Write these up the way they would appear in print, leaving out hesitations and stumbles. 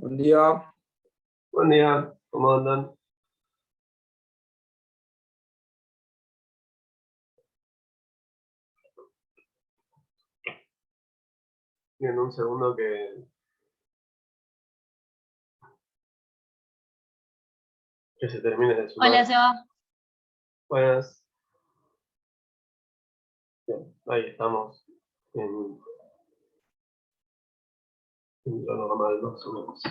Buen día. Buen día, ¿cómo andan? Bien, un segundo que se termine de sumar. Hola, Seba. Buenas. Bien, ahí estamos en lo normal, más o menos.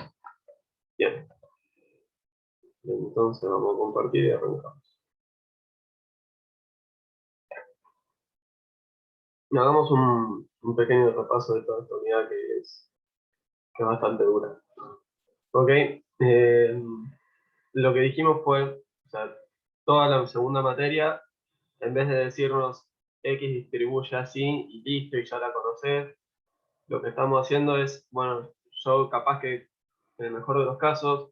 Bien. Entonces vamos a compartir y arrancamos. Hagamos un pequeño repaso de toda esta unidad que es bastante dura. Ok. Lo que dijimos fue, o sea, toda la segunda materia, en vez de decirnos X distribuye así y listo y ya la conocés, lo que estamos haciendo es, bueno, yo capaz que en el mejor de los casos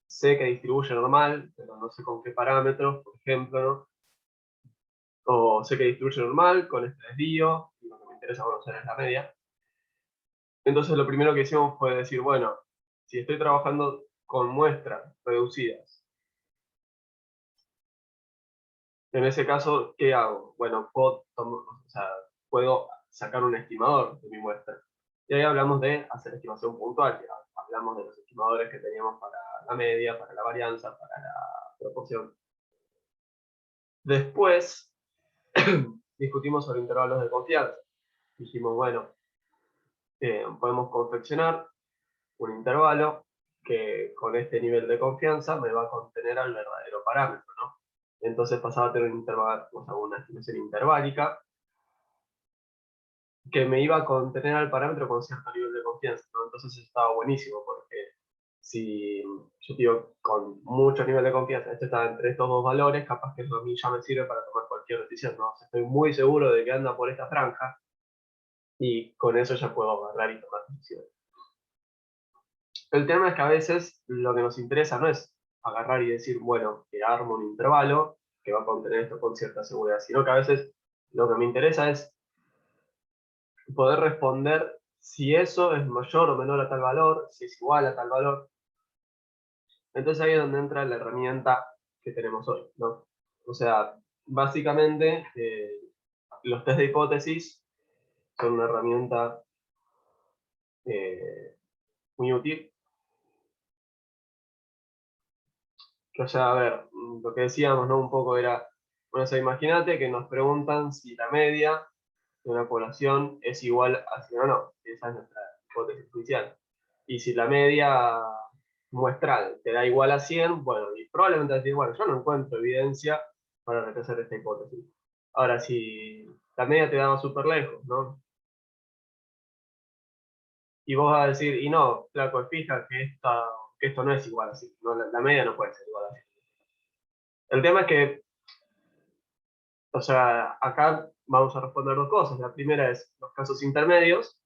sé que distribuye normal, pero no sé con qué parámetros, por ejemplo, ¿no? O sé que distribuye normal con este desvío, y lo que me interesa conocer es la media. Entonces lo primero que hicimos fue decir, bueno, si estoy trabajando con muestras reducidas, en ese caso, ¿qué hago? Bueno, puedo sacar un estimador de mi muestra. Y ahí hablamos de hacer estimación puntual. Hablamos de los estimadores que teníamos para la media, para la varianza, para la proporción. Después, discutimos sobre intervalos de confianza. Dijimos, bueno, podemos confeccionar un intervalo que con este nivel de confianza me va a contener al verdadero parámetro, ¿no? Entonces pasaba a tener un intervalo, o sea, una estimación interválica que me iba a contener al parámetro con cierto nivel de confianza, ¿no? Entonces eso estaba buenísimo, porque si yo digo con mucho nivel de confianza, esto está entre estos dos valores, capaz que eso a mí ya me sirve para tomar cualquier decisión, ¿no? O sea, estoy muy seguro de que anda por esta franja, y con eso ya puedo agarrar y tomar decisiones. El tema es que a veces lo que nos interesa no es agarrar y decir, bueno, que armo un intervalo que va a contener esto con cierta seguridad, sino que a veces lo que me interesa es poder responder si eso es mayor o menor a tal valor, si es igual a tal valor. Entonces ahí es donde entra la herramienta que tenemos hoy, ¿no? O sea, básicamente los test de hipótesis son una herramienta muy útil. O sea, a ver, lo que decíamos, ¿no? Un poco era, bueno, o sea, imagínate que nos preguntan si la media de una población es igual a 100 o no. Esa es nuestra hipótesis inicial. Y si la media muestral te da igual a 100, bueno, y probablemente decir, bueno, yo no encuentro evidencia para rechazar esta hipótesis. Ahora, si la media te daba súper lejos, ¿no? Y vos vas a decir, y no, flaco, fija que esto no es igual así, no, la media no puede ser igual así. El tema es que, o sea, acá vamos a responder dos cosas. La primera es los casos intermedios,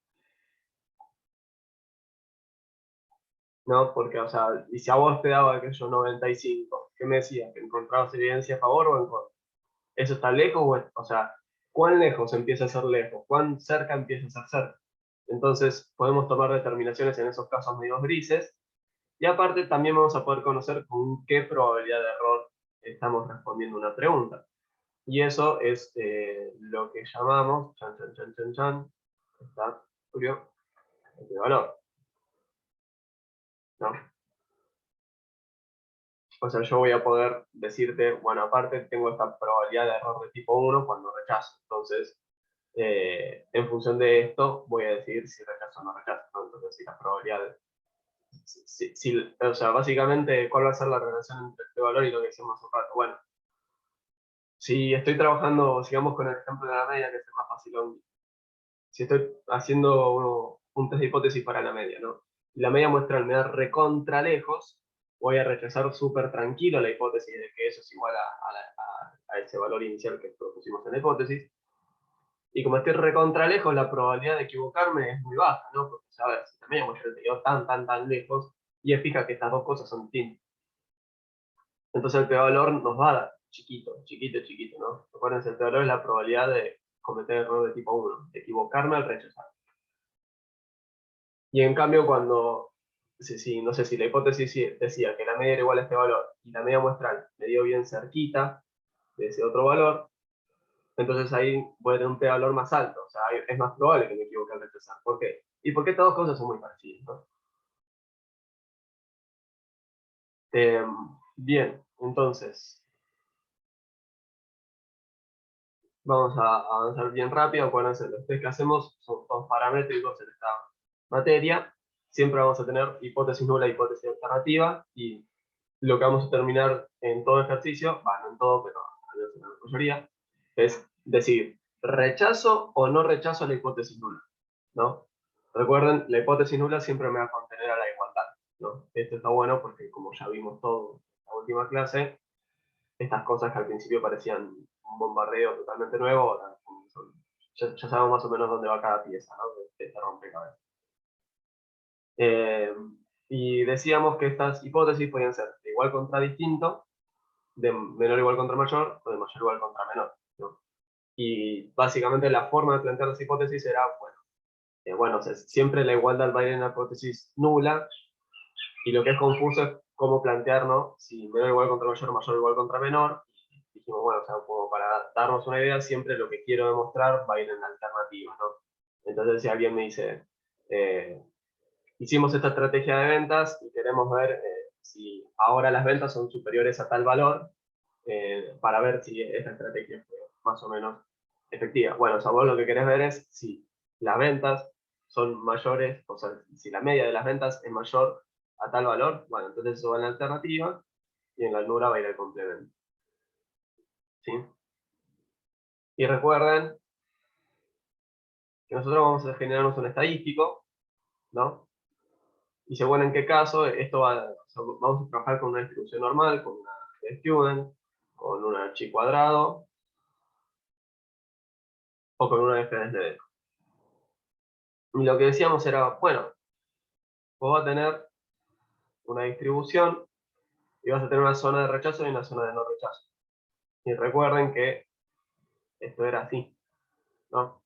¿no? Porque, o sea, y si a vos te daba aquello 95, ¿qué me decías? ¿Que encontrabas evidencia a favor o en contra? ¿Eso está lejos o sea, cuán lejos empieza a ser lejos? ¿Cuán cerca empieza a ser cerca? Entonces, podemos tomar determinaciones en esos casos medio grises, y aparte también vamos a poder conocer con qué probabilidad de error estamos respondiendo una pregunta. Y eso es lo que llamamos, está Julio, el valor, ¿no? O sea, yo voy a poder decirte, bueno, aparte tengo esta probabilidad de error de tipo 1 cuando rechazo. Entonces, en función de esto, voy a decidir si rechazo o no rechazo, ¿no? Entonces, si las probabilidades, o sea, básicamente, ¿cuál va a ser la relación entre este valor y lo que decíamos hace un rato? Bueno, si estoy trabajando, sigamos con el ejemplo de la media, que es el más fácil aún. Si estoy haciendo un test de hipótesis para la media, ¿no? Y la media muestral me da recontra lejos, voy a rechazar súper tranquilo la hipótesis de que eso es igual a ese valor inicial que propusimos en la hipótesis. Y como estoy recontra lejos, la probabilidad de equivocarme es muy baja, ¿no? Porque, a ver, si la media muestral te quedó tan lejos, y es fija que estas dos cosas son distintas. Entonces el p-valor nos va a dar chiquito, ¿no? Recuerden, el p-valor es la probabilidad de cometer error de tipo 1, de equivocarme al rechazar. Y en cambio, cuando sí, no sé si la hipótesis decía que la media era igual a este valor y la media muestral me dio bien cerquita de ese otro valor, entonces ahí voy a tener un p-valor más alto, o sea, es más probable que me equivoque al rechazar. ¿Por qué? Y porque estas dos cosas son muy parecidas, ¿no? Bien, entonces, vamos a avanzar bien rápido. Acuérdense, los test que hacemos son todos paramétricos en esta materia. Siempre vamos a tener hipótesis nula, hipótesis alternativa, y lo que vamos a terminar en todo ejercicio, no en todo, pero al menos en la mayoría, es decir, rechazo o no rechazo la hipótesis nula, ¿no? Recuerden, la hipótesis nula siempre me va a contener a la igualdad, ¿no? Esto está bueno porque, como ya vimos todo en la última clase, estas cosas que al principio parecían un bombardeo totalmente nuevo, ahora ya sabemos más o menos dónde va cada pieza, ¿no? De este rompecabezas. Y decíamos que estas hipótesis podían ser de igual contra distinto, de menor igual contra mayor, o de mayor igual contra menor, ¿no? Y básicamente la forma de plantear las hipótesis era, bueno, o sea, siempre la igualdad va a ir en la hipótesis nula, y lo que es confuso es cómo plantear, ¿no? Si menor igual contra mayor, mayor igual contra menor. Dijimos, bueno, o sea, como para darnos una idea, siempre lo que quiero demostrar va a ir en la alternativa, ¿no? Entonces, si alguien me dice, eh, hicimos esta estrategia de ventas y queremos ver si ahora las ventas son superiores a tal valor, para ver si esta estrategia fue más o menos efectiva. Bueno, o sea, vos lo que querés ver es si las ventas son mayores, o sea, si la media de las ventas es mayor a tal valor, bueno, entonces eso va en la alternativa y en la nula va a ir al complemento. ¿Sí? Y recuerden que nosotros vamos a generarnos un estadístico, ¿no? Y según en qué caso, esto vamos a trabajar con una distribución normal, con una student, con una chi cuadrado o con una f desde. Y lo que decíamos era, bueno, vos vas a tener una distribución y vas a tener una zona de rechazo y una zona de no rechazo. Y recuerden que esto era así, ¿no?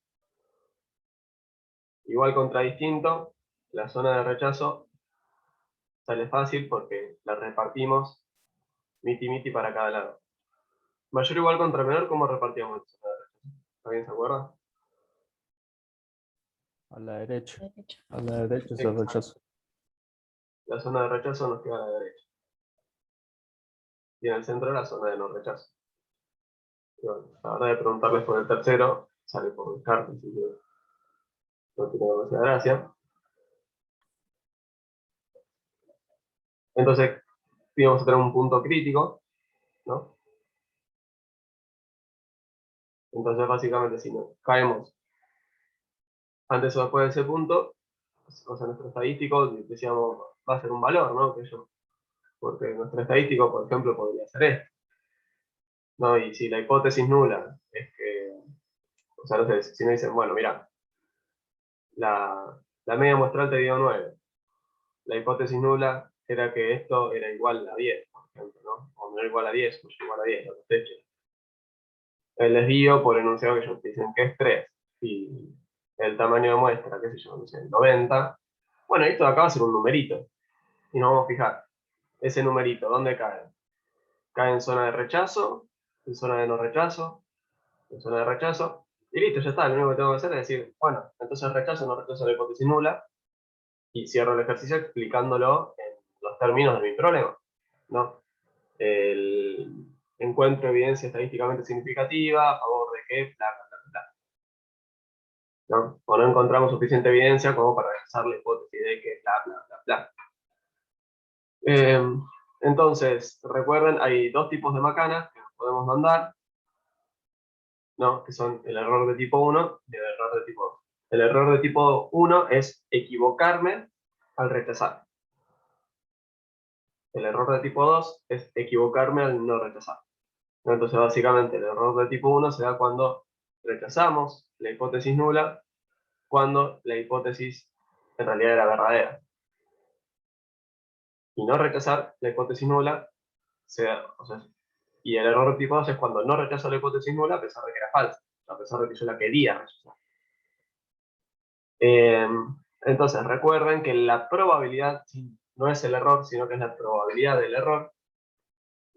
Igual contra distinto, la zona de rechazo sale fácil porque la repartimos miti-miti para cada lado. Mayor igual contra menor, ¿cómo repartíamos la zona de rechazo? ¿Alguien se acuerda? A la derecha. Derecha. A la derecha es el Exacto. rechazo. La zona de rechazo nos queda a la derecha. Y en el centro la zona de no rechazo. Y bueno, la hora de preguntarles por el tercero, sale por descarte, así que no tiene demasiada gracia. Entonces, íbamos a tener un punto crítico, ¿no? Entonces, básicamente, si nos caemos antes o después de ese punto, o sea, nuestro estadístico, decíamos, va a ser un valor, ¿no? Porque nuestro estadístico, por ejemplo, podría ser este, ¿no? Y si la hipótesis nula es que, o sea, no sé, si me dicen, bueno, mira, la media muestral te dio 9, la hipótesis nula era que esto era igual a 10, por ejemplo, ¿no? O no era igual a 10, pues igual a 10, lo que ustedes quieran. El desvío por enunciado que ellos dicen que es 3, y el tamaño de muestra, qué sé yo, no sé, 90. Bueno, esto de acá va a ser un numerito, y nos vamos a fijar, ese numerito, ¿dónde cae? Cae en zona de rechazo, en zona de no rechazo, en zona de rechazo, y listo, ya está. Lo único que tengo que hacer es decir, bueno, entonces rechazo, no rechazo la hipótesis nula, y cierro el ejercicio explicándolo en los términos de mi problema, ¿no? El encuentro evidencia estadísticamente significativa a favor de que, bla, bla, bla, bla, ¿no? O no encontramos suficiente evidencia como para rechazar la hipótesis de que, bla, bla, bla, bla. Entonces, recuerden, hay dos tipos de macanas que nos podemos mandar, ¿no? Que son el error de tipo 1 y el error de tipo 2. El error de tipo 1 es equivocarme al rechazar. El error de tipo 2 es equivocarme al no rechazar. Entonces, básicamente, el error de tipo 1 se da cuando rechazamos la hipótesis nula, cuando la hipótesis en realidad era verdadera. Y no rechazar la hipótesis nula, o sea, y el error de tipo 2 es cuando no rechazo la hipótesis nula a pesar de que era falsa, a pesar de que yo la quería rechazar. Entonces, recuerden que la probabilidad, sin no es el error, sino que es la probabilidad del error.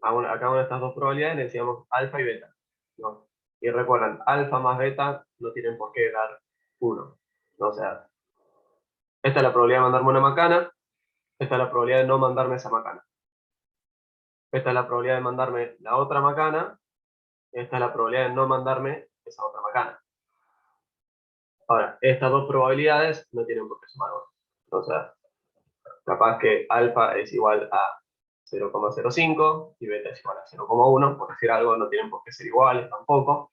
A cada una de estas dos probabilidades le decíamos alfa y beta, ¿no? Y recuerden, alfa más beta no tienen por qué dar 1. ¿No? O sea, esta es la probabilidad de mandarme una macana, esta es la probabilidad de no mandarme esa macana. Esta es la probabilidad de mandarme la otra macana, esta es la probabilidad de no mandarme esa otra macana. Ahora, estas dos probabilidades no tienen por qué sumar 1. O sea, capaz que alfa es igual a 0,05 y beta es igual a 0,1, por decir algo, no tienen por qué ser iguales tampoco,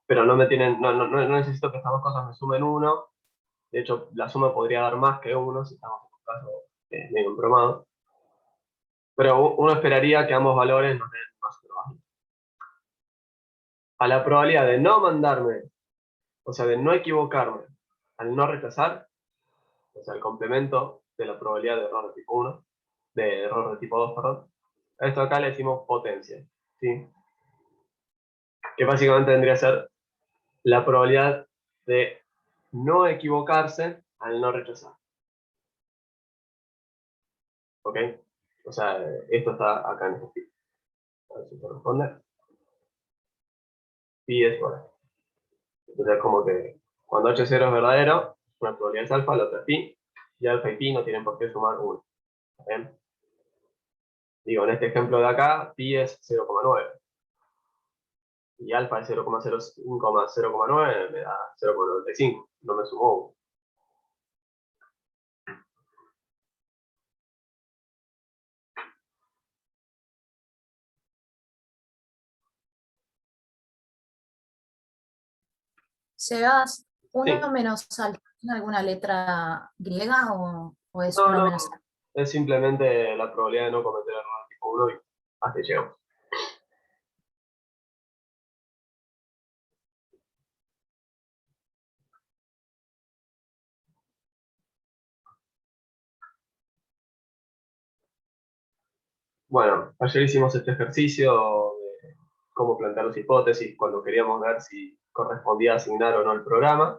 pero no necesito que estas dos cosas me sumen 1. De hecho, la suma podría dar más que 1 si estamos en un caso medio embromado, pero uno esperaría que ambos valores nos den más o menos. A la probabilidad de no mandarme, o sea, de no equivocarme al no rechazar, o sea, el complemento de la probabilidad de error de tipo 1, de error de tipo 2, perdón, a esto acá le decimos potencia, ¿sí? Que básicamente vendría a ser la probabilidad de no equivocarse al no rechazar. ¿Ok? O sea, esto está acá en este tipo. A ver si se responde. Pi es igual. Entonces, como que cuando H0 es verdadero, una probabilidad es alfa, la otra es pi, y alfa y pi no tienen por qué sumar 1. ¿Bien? Digo, en este ejemplo de acá, pi es 0,9. Y alfa es 0,05 más 0,9 me da 0,95. No me sumó 1. ¿Sebas, Sí. 1 menos alfa, ¿tiene alguna letra griega o es No, 1 no. menos alfa? Es simplemente la probabilidad de no cometer error tipo 1 y hasta ahí llegamos. Bueno, ayer hicimos este ejercicio de cómo plantear las hipótesis cuando queríamos ver si correspondía asignar o no el programa.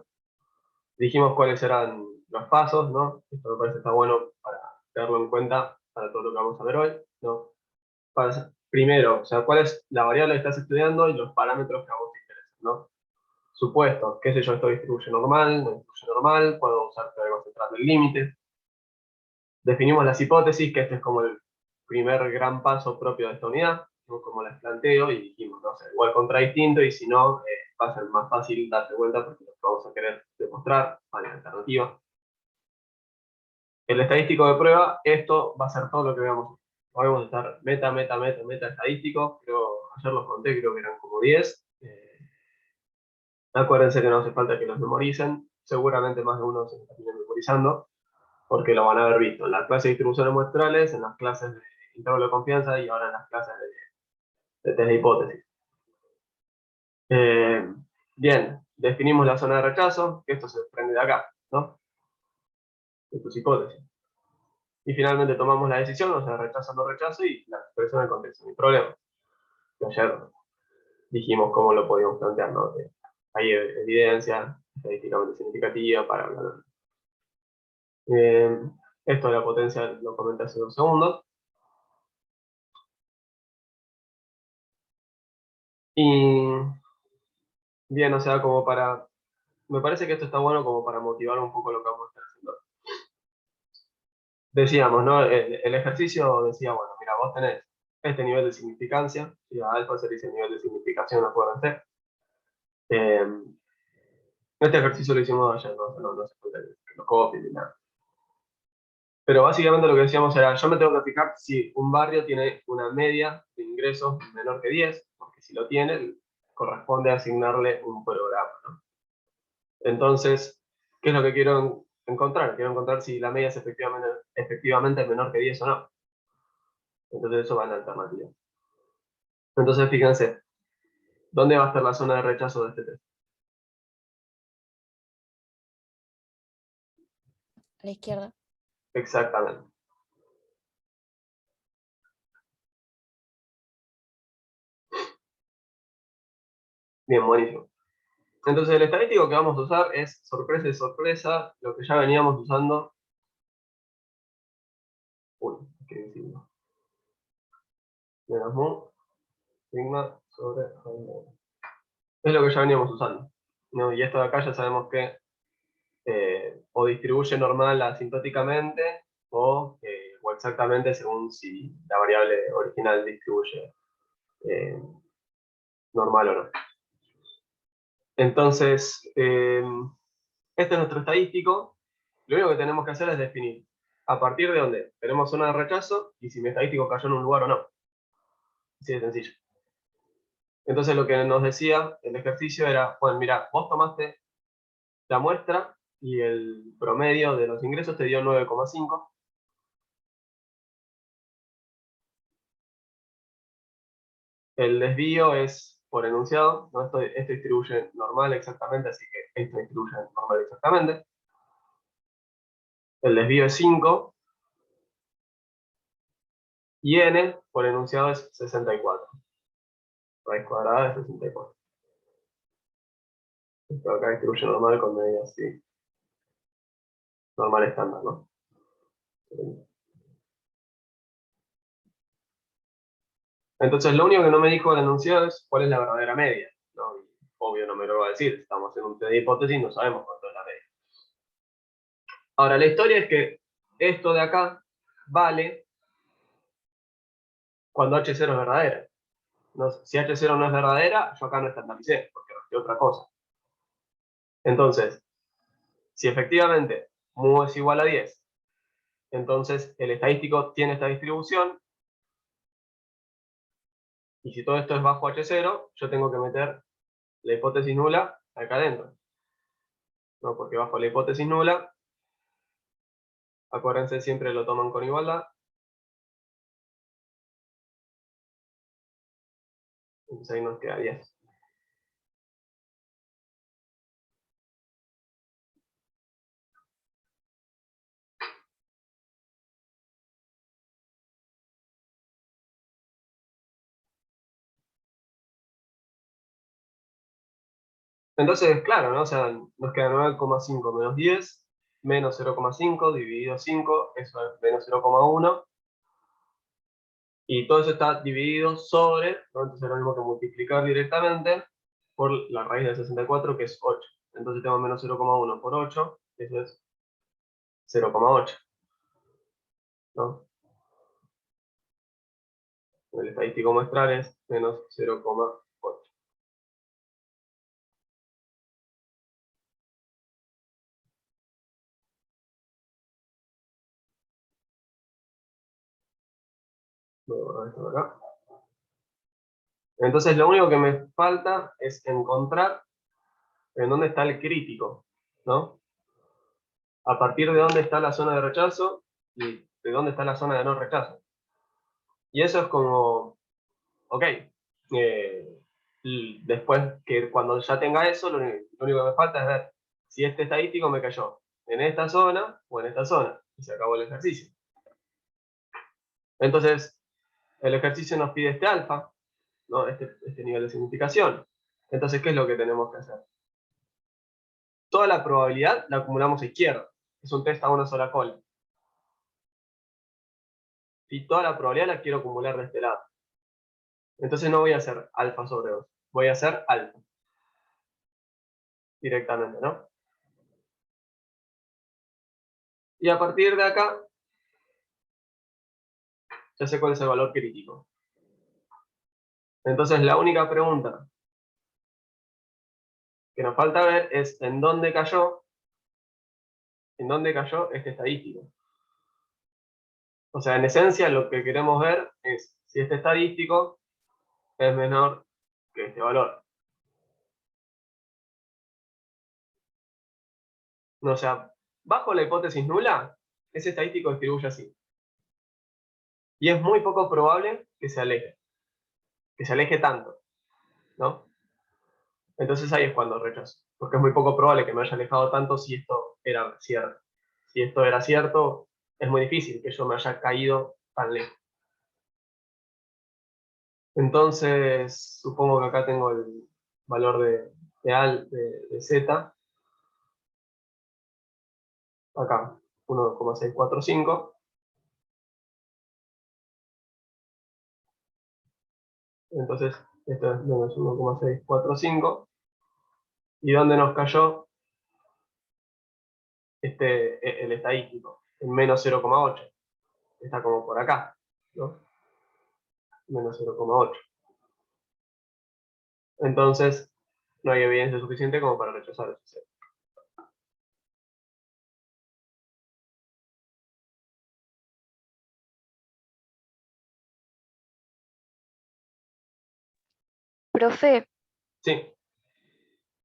Dijimos cuáles eran los pasos, ¿no? Esto me parece que está bueno para tenerlo en cuenta para todo lo que vamos a ver hoy, ¿no? Primero, o sea, cuál es la variable que estás estudiando y los parámetros que a vos te interesan, ¿no? Supuesto, qué sé yo, esto distribuye normal, no distribuye normal, puedo usar teorema central del límite. Definimos las hipótesis, que este es como el primer gran paso propio de esta unidad, ¿no? Como las planteo y dijimos, no sé, igual contra distinto y si no, va a ser más fácil darte cuenta porque lo que vamos a querer demostrar, vale, la alternativa. El estadístico de prueba, esto va a ser todo lo que veamos. Vamos a estar meta estadístico, creo, ayer los conté, creo que eran como 10. Acuérdense que no hace falta que los memoricen, seguramente más de uno se termine memorizando, porque lo van a haber visto en las clases de distribuciones muestrales, en las clases de intervalo de confianza y ahora en las clases de test de hipótesis. Bien, definimos la zona de rechazo, que esto se desprende de acá, ¿no? De tus hipótesis. Y finalmente tomamos la decisión, o sea, rechazo o no rechazo, y la expresión del contexto, mi problema. Que ayer dijimos cómo lo podíamos plantear, ¿no? Que hay evidencia estadísticamente significativa para hablar. Esto de la potencia lo comenté hace 2 segundos. Y bien, o sea, como para... Me parece que esto está bueno como para motivar un poco lo que vamos a estar haciendo. Decíamos, ¿no? El ejercicio decía, bueno, mira, vos tenés este nivel de significancia, y a alfa se dice nivel de significación, acuérdense. Este ejercicio lo hicimos ayer, no se puede que lo copie ni nada. Pero básicamente lo que decíamos era, yo me tengo que fijar si un barrio tiene una media de ingresos menor que 10, porque si lo tiene, corresponde asignarle un programa, ¿no? Entonces, ¿qué es lo que quiero encontrar? Quiero encontrar si la media es efectivamente menor que 10 o no. Entonces eso va en la alternativa. Entonces fíjense, ¿dónde va a estar la zona de rechazo de este test? A la izquierda. Exactamente. Bien, buenísimo. Entonces el estadístico que vamos a usar es sorpresa y sorpresa, lo que ya veníamos usando Uy, qué decirlo. Menos mu, sigma sobre raíz de n. Es lo que ya veníamos usando, ¿no? Y esto de acá ya sabemos que o distribuye normal asintóticamente o exactamente según si la variable original distribuye normal o no. Entonces, este es nuestro estadístico. Lo único que tenemos que hacer es definir a partir de dónde tenemos zona de rechazo y si mi estadístico cayó en un lugar o no. Así de sencillo. Entonces lo que nos decía el ejercicio era, bueno, mira, vos tomaste la muestra y el promedio de los ingresos te dio 9,5. El desvío es por enunciado, ¿no? Esto distribuye normal exactamente, así que esto distribuye normal exactamente. El desvío es 5 y n por enunciado es 64. Raíz cuadrada de 64. Esto acá distribuye normal con medidas así. Normal estándar, ¿no? Entonces lo único que no me dijo el enunciado es cuál es la verdadera media, ¿no? Y obvio no me lo va a decir, estamos en un test de hipótesis, no sabemos cuánto es la media. Ahora, la historia es que esto de acá vale cuando H0 es verdadera. No, si H0 no es verdadera, yo acá no estandaricé, porque resté otra cosa. Entonces, si efectivamente mu es igual a 10, entonces el estadístico tiene esta distribución, y si todo esto es bajo H0, yo tengo que meter la hipótesis nula acá adentro. ¿No? Porque bajo la hipótesis nula, acuérdense, siempre lo toman con igualdad. Entonces ahí nos queda 10. Entonces, claro, ¿no? O sea, nos queda 9,5 menos 10, menos 0,5 dividido 5, eso es menos 0,1. Y todo eso está dividido sobre, ¿no? Entonces es lo mismo que multiplicar directamente por la raíz de 64, que es 8. Entonces tengo menos 0,1 por 8, eso es 0,8. ¿No? El estadístico muestral es menos 0,8. Voy a borrar esto de acá. Entonces lo único que me falta es encontrar en dónde está el crítico, ¿no? A partir de dónde está la zona de rechazo y de dónde está la zona de no rechazo. Y eso es como, ok, después que cuando ya tenga eso, lo único que me falta es ver si este estadístico me cayó en esta zona o en esta zona. Y se acabó el ejercicio. Entonces, el ejercicio nos pide este alfa, ¿no? Este nivel de significación. Entonces, ¿qué es lo que tenemos que hacer? Toda la probabilidad la acumulamos a izquierda. Es un test a una sola cola. Y toda la probabilidad la quiero acumular de este lado. Entonces no voy a hacer alfa sobre 2. Voy a hacer alfa. Directamente, ¿no? Y a partir de acá, ya sé cuál es el valor crítico. Entonces la única pregunta que nos falta ver es en dónde cayó este estadístico. O sea, en esencia lo que queremos ver es si este estadístico es menor que este valor. O sea, bajo la hipótesis nula, ese estadístico distribuye así. Y es muy poco probable que se aleje tanto, ¿no? Entonces ahí es cuando rechazo, porque es muy poco probable que me haya alejado tanto si esto era cierto. Si esto era cierto, es muy difícil que yo me haya caído tan lejos. Entonces, supongo que acá tengo el valor de z, acá, 1,645, Entonces, esto es menos 1,645. ¿Y dónde nos cayó el estadístico? En menos 0,8. Está como por acá, ¿no? Menos 0,8. Entonces, no hay evidencia suficiente como para rechazar ese C. Profe, Sí,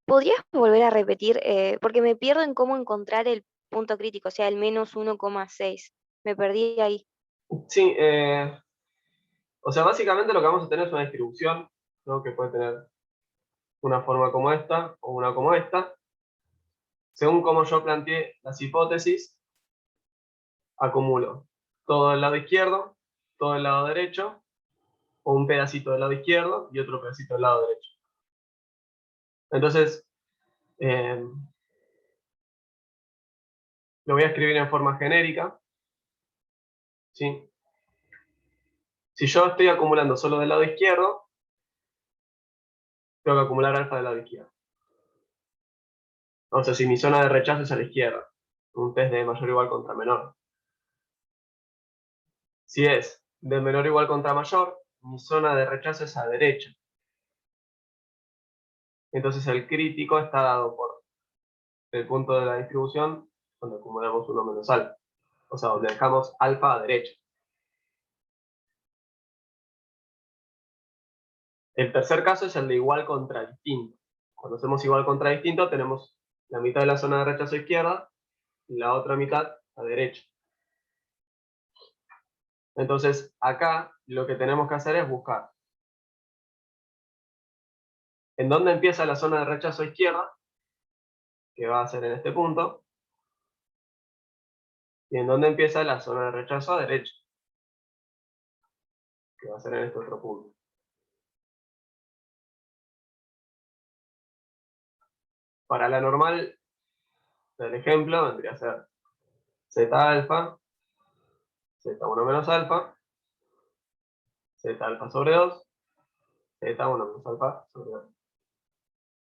¿podrías volver a repetir? Porque me pierdo en cómo encontrar el punto crítico, o sea, el menos 1,6. Me perdí ahí. sí. O sea, básicamente lo que vamos a tener es una distribución, ¿no? Que puede tener una forma como esta o una como esta. Según como yo planteé las hipótesis, acumulo todo el lado izquierdo, todo el lado derecho, o un pedacito del lado izquierdo y otro pedacito del lado derecho. Entonces, lo voy a escribir en forma genérica, ¿sí? Si yo estoy acumulando solo del lado izquierdo, tengo que acumular alfa del lado izquierdo. O sea, si mi zona de rechazo es a la izquierda, un test de mayor o igual contra menor. Si es de menor o igual contra mayor, mi zona de rechazo es a derecha. Entonces el crítico está dado por el punto de la distribución donde acumulamos 1 menos alfa. O sea, donde dejamos alfa a derecha. El tercer caso es el de igual contra distinto. Cuando hacemos igual contra distinto, tenemos la mitad de la zona de rechazo a izquierda y la otra mitad a derecha. Entonces, acá lo que tenemos que hacer es buscar en dónde empieza la zona de rechazo a izquierda, que va a ser en este punto, y en dónde empieza la zona de rechazo a derecha, que va a ser en este otro punto. Para la normal del ejemplo vendría a ser z alfa, z1 menos alfa, z alfa sobre 2, z1 menos alfa sobre 2.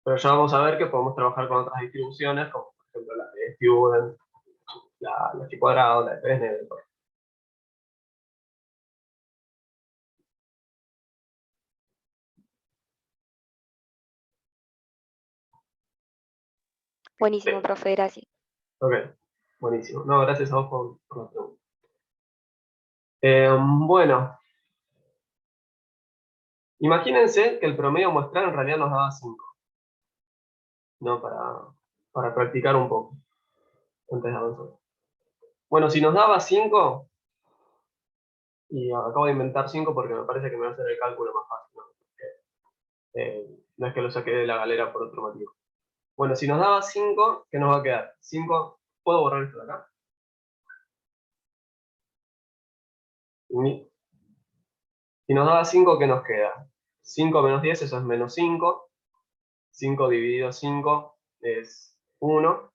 Pero ya vamos a ver que podemos trabajar con otras distribuciones, como por ejemplo la de Student, la chi cuadrado, la de Fresnel. Buenísimo, profe, gracias. Ok, buenísimo. No, gracias a vos por la pregunta. Bueno, imagínense que el promedio muestral en realidad nos daba 5, ¿no? Para practicar un poco, antes de avanzar. Bueno, si nos daba 5, y acabo de inventar 5 porque me parece que me va a hacer el cálculo más fácil, ¿no? Porque, no es que lo saqué de la galera por otro motivo. Bueno, si nos daba 5, ¿qué nos va a quedar? 5, ¿puedo borrar esto de acá? Si nos daba 5, ¿qué nos queda? 5 menos 10, eso es menos 5. 5 dividido 5 es 1.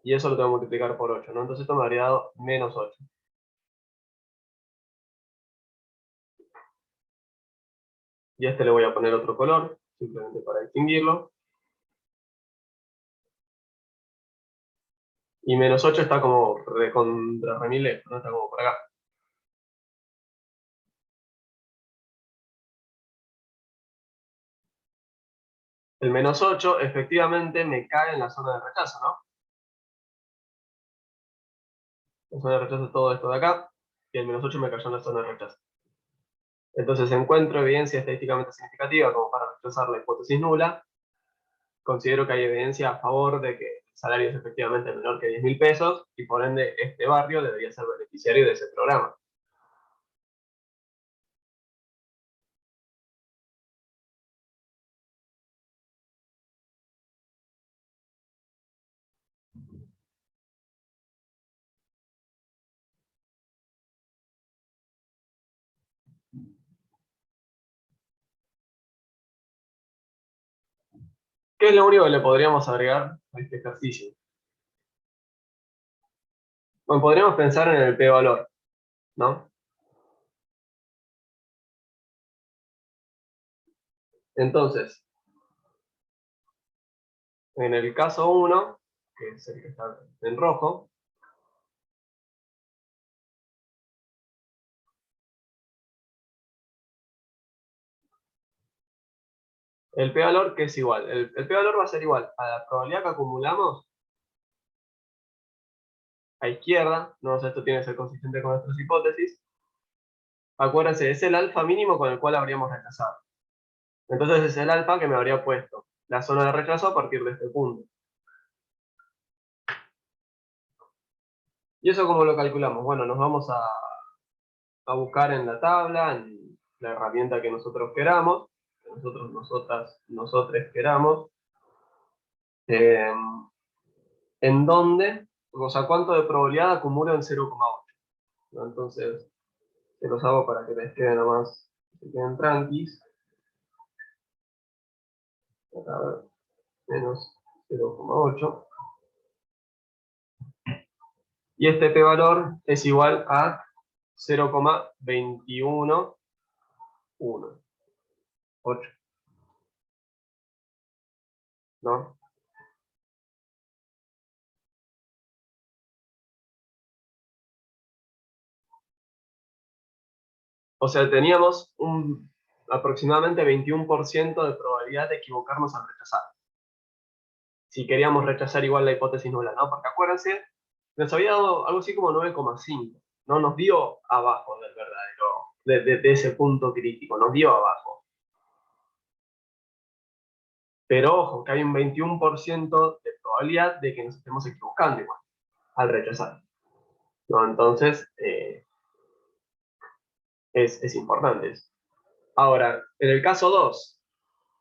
Y eso lo tengo que multiplicar por 8, ¿no? Entonces esto me habría dado menos 8. Y a este le voy a poner otro color, simplemente para distinguirlo. Y menos 8 está como recontra remil lejos, ¿no? Está como por acá. El menos 8 efectivamente me cae en la zona de rechazo, ¿no? La zona de rechazo es todo esto de acá, y el menos 8 me cayó en la zona de rechazo. Entonces encuentro evidencia estadísticamente significativa como para rechazar la hipótesis nula. Considero que hay evidencia a favor de que el salario es efectivamente menor que 10.000 pesos, y por ende este barrio debería ser beneficiario de ese programa. ¿Qué es lo único que le podríamos agregar a este ejercicio? Bueno, podríamos pensar en el p-valor, ¿no? Entonces, en el caso 1, que es el que está en rojo, el p-valor que es igual. El p-valor va a ser igual a la probabilidad que acumulamos a izquierda, no sé, esto tiene que ser consistente con nuestras hipótesis. Acuérdense, es el alfa mínimo con el cual habríamos rechazado. Entonces es el alfa que me habría puesto la zona de rechazo a partir de este punto. ¿Y eso cómo lo calculamos? Bueno, nos vamos a buscar en la tabla, en la herramienta que nosotros queramos, que nosotros, nosotras, nosotres queramos, en donde, o sea, cuánto de probabilidad acumulo en 0,8. ¿No? Entonces, se los hago para que les queden nomás, que se queden tranquis. A ver, menos 0,8. Y este p-valor es igual a 0,211. ¿No? O sea, teníamos aproximadamente 21% de probabilidad de equivocarnos al rechazar. Si queríamos rechazar igual la hipótesis nula, ¿no? Porque acuérdense, nos había dado algo así como 9,5, ¿no? Nos dio abajo del verdadero, de ese punto crítico, nos dio abajo. Pero ojo, que hay un 21% de probabilidad de que nos estemos equivocando igual, al rechazar. ¿No? Entonces, es importante eso. Ahora, en el caso 2,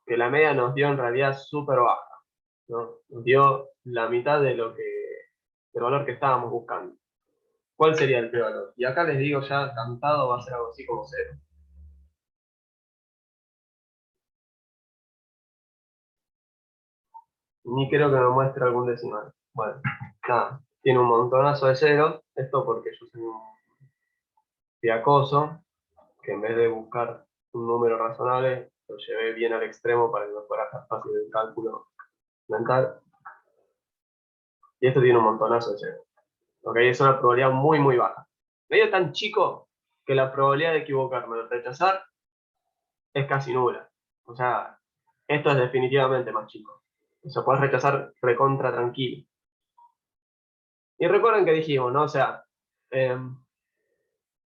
que la media nos dio en realidad súper baja, ¿no? Nos dio la mitad de del valor que estábamos buscando. ¿Cuál sería el p-valor? Y acá les digo ya, cantado va a ser algo así como 0. Ni creo que me muestre algún decimal. Bueno, nada, tiene un montonazo de ceros. Esto porque yo soy un piacoso, que en vez de buscar un número razonable, lo llevé bien al extremo para que no fuera tan fácil el cálculo mental. Y esto tiene un montonazo de ceros. ¿Ok? Es una probabilidad muy, muy baja. Medio tan chico que la probabilidad de equivocarme o de rechazar es casi nula. O sea, esto es definitivamente más chico. O sea, puedes rechazar recontra tranquilo. Y recuerden que dijimos, ¿no? O sea, en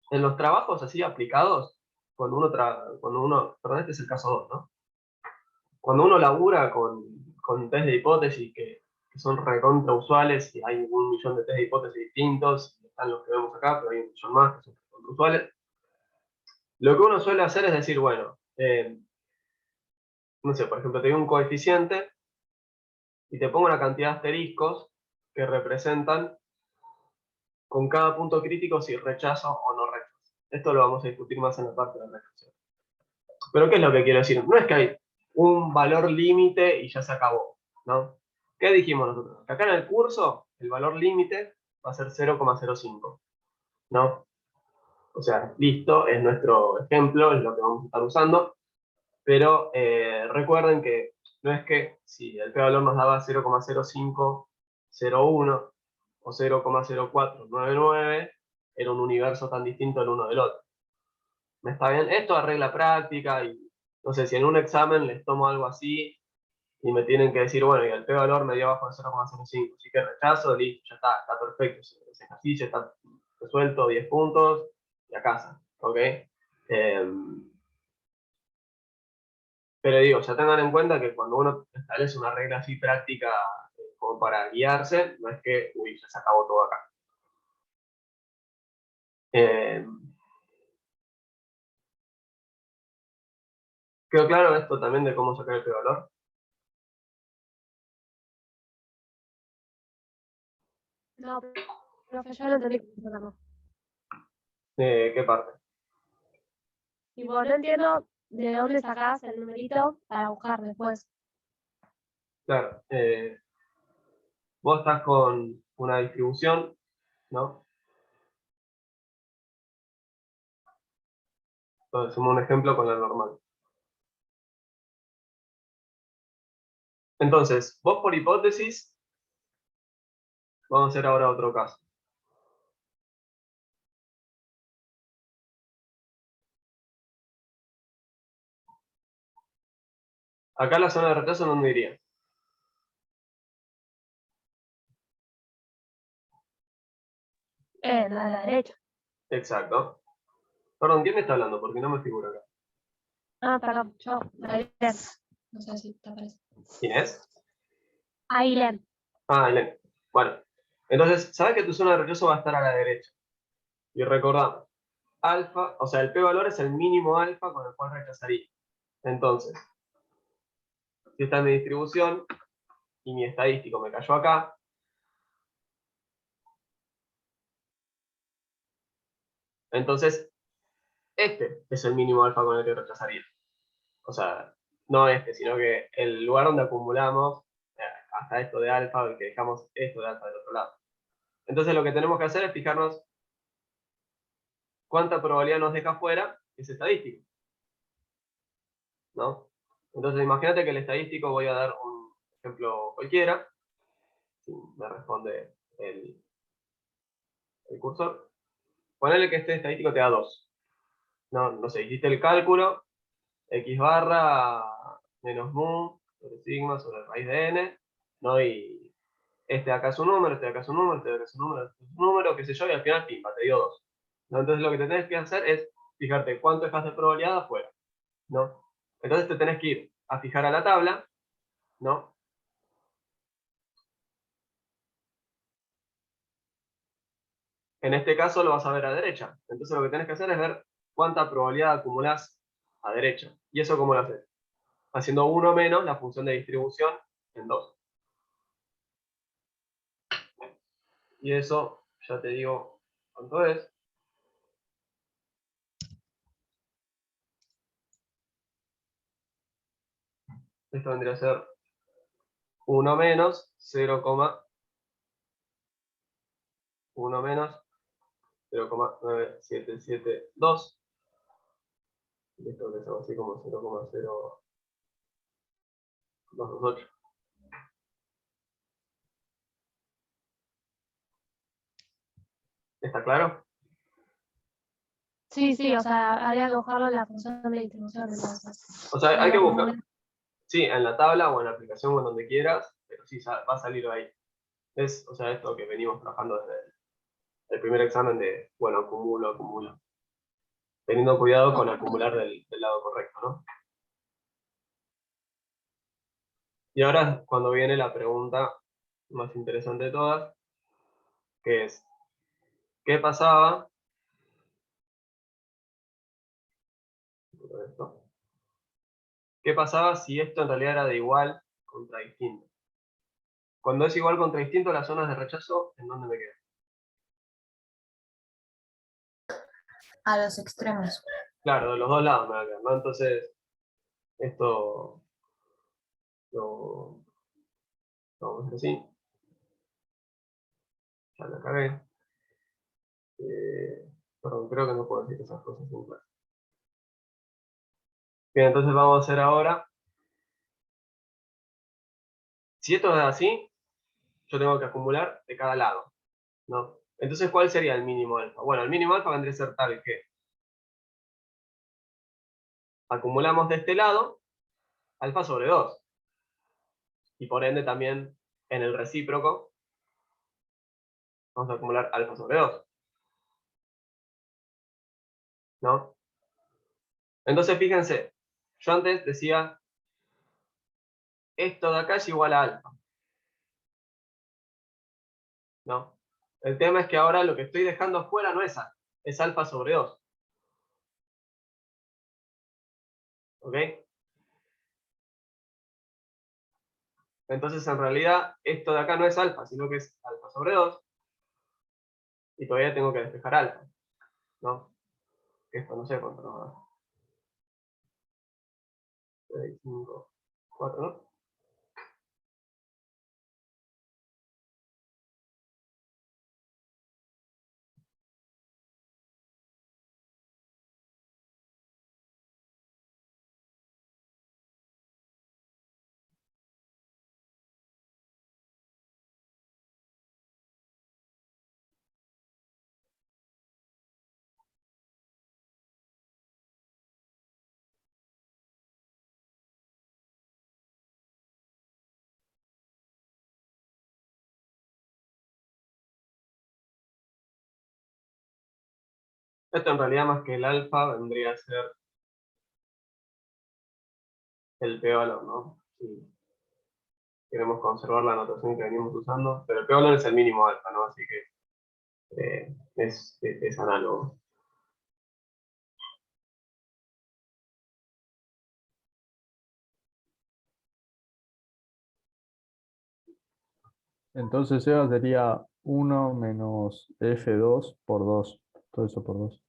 los trabajos así aplicados, perdón, este es el caso 2, ¿no? Cuando uno labura con test de hipótesis que son recontra usuales, y hay 1.000.000 de test de hipótesis distintos, están los que vemos acá, pero hay 1.000.000 más que son recontra usuales, lo que uno suele hacer es decir, bueno, no sé, por ejemplo, te doy un coeficiente y te pongo una cantidad de asteriscos que representan con cada punto crítico si rechazo o no rechazo. Esto lo vamos a discutir más en la parte de la rechazo. Pero ¿qué es lo que quiero decir? No es que hay un valor límite y ya se acabó, ¿no? ¿Qué dijimos nosotros? Que acá en el curso el valor límite va a ser 0,05, ¿no? O sea, listo, es nuestro ejemplo, es lo que vamos a estar usando, pero recuerden que no es que si el p-valor nos daba 0,0501 o 0,0499, era un universo tan distinto el uno del otro. ¿Me está bien? Esto es regla práctica y no sé, si en un examen les tomo algo así y me tienen que decir, bueno, y el p-valor me dio abajo de 0,05, así que rechazo, listo, ya está perfecto, ese ejercicio está resuelto, 10 puntos y a casa, ¿ok? Pero digo, ya tengan en cuenta que cuando uno establece una regla así práctica como para guiarse, no es que, uy, ya se acabó todo acá. ¿Quedó claro esto también de cómo sacar el p-valor? No, profe, yo no entendí cómo sacarlo. ¿Qué parte? Tipo, no entiendo de dónde sacás el numerito para buscar después. Claro, vos estás con una distribución, ¿no? Entonces, hacemos un ejemplo con la normal. Entonces, vos por hipótesis, vamos a hacer ahora otro caso. Acá la zona de rechazo, ¿dónde iría? A la derecha. Exacto. Perdón, ¿quién me está hablando? Porque no me figura acá. Ah, perdón, yo. Ailén. No sé si te aparece. ¿Quién es? Ailén. Ah, Elena. Bueno, entonces, sabes que tu zona de rechazo va a estar a la derecha. Y recordamos, alfa, o sea, el p-valor es el mínimo alfa con el cual rechazaría. Entonces, si está en mi distribución y mi estadístico me cayó acá, entonces este es el mínimo alfa con el que rechazaría. O sea, no este, sino que el lugar donde acumulamos hasta esto de alfa, el que dejamos esto de alfa del otro lado. Entonces lo que tenemos que hacer es fijarnos cuánta probabilidad nos deja fuera ese estadístico, ¿no? Entonces imagínate que el estadístico, voy a dar un ejemplo cualquiera, si me responde el cursor. Ponele que este estadístico te da 2. No sé, hiciste el cálculo, x barra menos mu sobre sigma sobre raíz de n, ¿no? Y este de acá es un número, este de acá es un número, este de acá es un número, este es un número, qué sé yo, y al final, pimba, te dio 2. ¿No? Entonces lo que te tenés que hacer es fijarte cuánto dejas de probabilidad afuera, ¿no? Entonces te tenés que ir a fijar a la tabla, ¿no? En este caso lo vas a ver a derecha. Entonces lo que tenés que hacer es ver cuánta probabilidad acumulás a derecha. ¿Y eso cómo lo haces? Haciendo 1 menos la función de distribución en 2. Y eso, ya te digo cuánto es. Esto vendría a ser 1 menos 0,1 menos 0,9772. Y esto lo hacemos así como 0,0228. ¿Está claro? Sí, sí, o sea, habría que buscarlo en la función de distribución, entonces. O sea, hay que Como buscar. Sí, en la tabla o en la aplicación o en donde quieras, pero sí va a salir ahí. Es, o sea, esto que venimos trabajando desde el primer examen de, bueno, acumulo. Teniendo cuidado con acumular del lado correcto, ¿no? Y ahora cuando viene la pregunta más interesante de todas, que es, ¿qué pasaba? ¿Qué pasaba si esto en realidad era de igual contra distinto? Cuando es igual contra distinto, las zonas de rechazo, ¿en dónde me quedan? A los extremos. Claro, de los dos lados me va a quedar, ¿no? Entonces, esto lo vamos a hacer así. Ya la cagué. Perdón, creo que no puedo decir esas cosas en clase. Bien, entonces vamos a hacer ahora. Si esto es así, yo tengo que acumular de cada lado, ¿no? Entonces, ¿cuál sería el mínimo alfa? Bueno, el mínimo alfa vendría a ser tal que acumulamos de este lado alfa sobre 2. Y por ende también en el recíproco vamos a acumular alfa sobre 2, ¿no? Entonces, fíjense, yo antes decía, esto de acá es igual a alfa, ¿no? El tema es que ahora lo que estoy dejando afuera no es alfa, es alfa sobre 2. ¿Ok? Entonces, en realidad, esto de acá no es alfa, sino que es alfa sobre 2. Y todavía tengo que despejar alfa, ¿no? Que esto no sé cuánto nos da. 6, 5, 4, ¿no? Esto en realidad más que el alfa vendría a ser el p-valor, ¿no? Si queremos conservar la notación que venimos usando, pero el p-valor es el mínimo alfa, ¿no? Así que es análogo. Entonces Eva sería 1 menos F2 por 2. Todo eso por 2.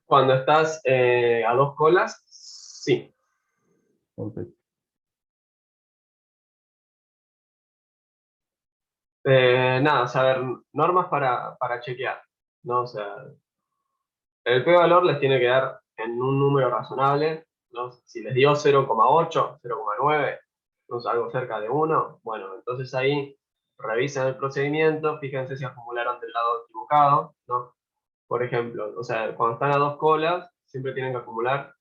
Cuando estás a dos colas, sí. Ok. Nada, o sea, a ver, normas para chequear, ¿no? O sea, el p-valor les tiene que dar en un número razonable, ¿no? Si les dio 0,8, 0,9, no sé, algo cerca de 1, bueno, entonces ahí revisan el procedimiento, fíjense si acumularon del lado equivocado, ¿no? Por ejemplo, o sea, cuando están a dos colas, siempre tienen que acumular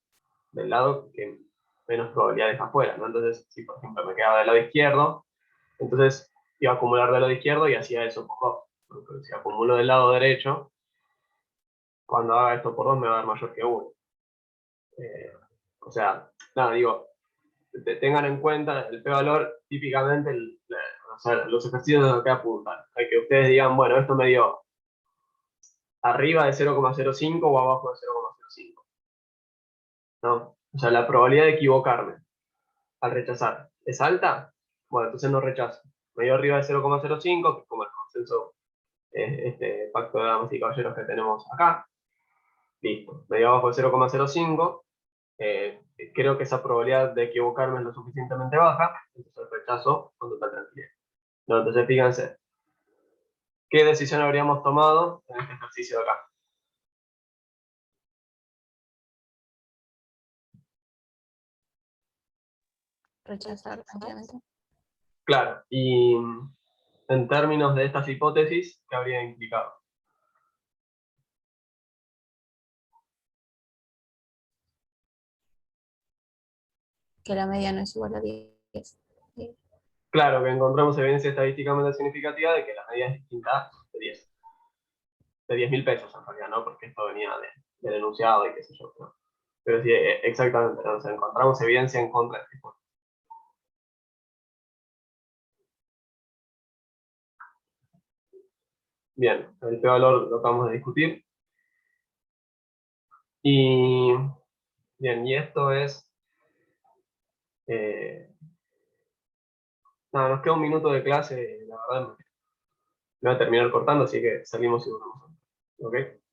del lado que menos probabilidades afuera, ¿no? Entonces, si por ejemplo me quedaba del lado izquierdo, entonces iba a acumular del lado izquierdo y hacía eso por 2. Porque si acumulo del lado derecho, cuando haga esto por 2 me va a dar mayor que 1. O sea, nada, digo, tengan en cuenta el p-valor, típicamente, o sea, los ejercicios a los que apuntan. Hay que ustedes digan, bueno, esto me dio arriba de 0,05 o abajo de 0,05. ¿No? O sea, la probabilidad de equivocarme al rechazar es alta, bueno, entonces no rechazo. Me dio arriba de 0,05, que es como el consenso, este pacto de damas y caballeros que tenemos acá. Listo. Me dio abajo de 0,05. Creo que esa probabilidad de equivocarme es lo suficientemente baja, entonces rechazo con total tranquilidad. No, entonces fíjense, ¿qué decisión habríamos tomado en este ejercicio de acá? Rechazar tranquilamente. Claro, y en términos de estas hipótesis, ¿qué habría implicado? Que la media no es igual a 10. Claro, que encontramos evidencia estadísticamente significativa de que la medida es distinta de 10. De 10.000 pesos en realidad, ¿no? Porque esto venía del enunciado y qué sé yo, ¿no? Pero sí, exactamente, ¿no? O sea, encontramos evidencia en contra de esta hipótesis. Bien, el p-valor lo acabamos de discutir. Y bien, y esto es... nada, nos queda un minuto de clase, la verdad me voy a terminar cortando, así que salimos y volvemos. ¿Ok?